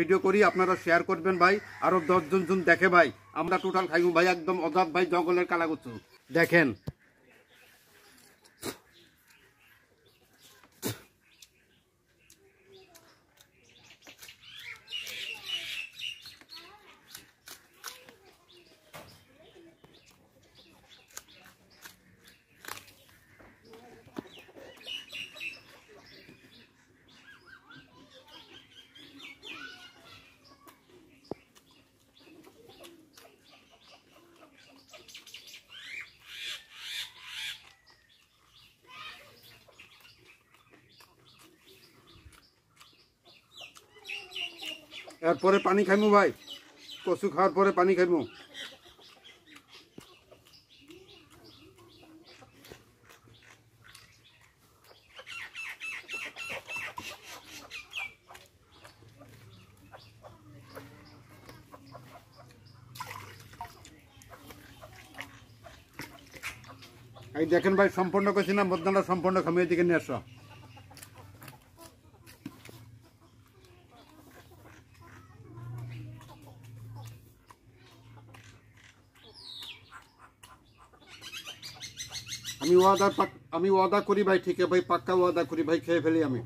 Video করি, আপনারা share করবেন ভাই, আরো 10 জন দেখে ভাই। আমরা টোটাল খাইবো ভাই, একদম অজাত ভাই, জঙ্গলের কালাগুচ্ছ দেখেন। এরপরে পানি খাইমু ভাই, কচু খাওয়ার পরে পানি খাইমু। এই দেখেন ভাই, সম্পূর্ণ করছি না, মধ্যাহ্নটা সম্পূর্ণ খামিয়ে দিকে নিয়ে আসো। আমি ওয়াদা করি ভাই, ঠিক আছে ভাই, পাক্কা ওয়াদা করি ভাই, খেয়ে ফেলি আমি।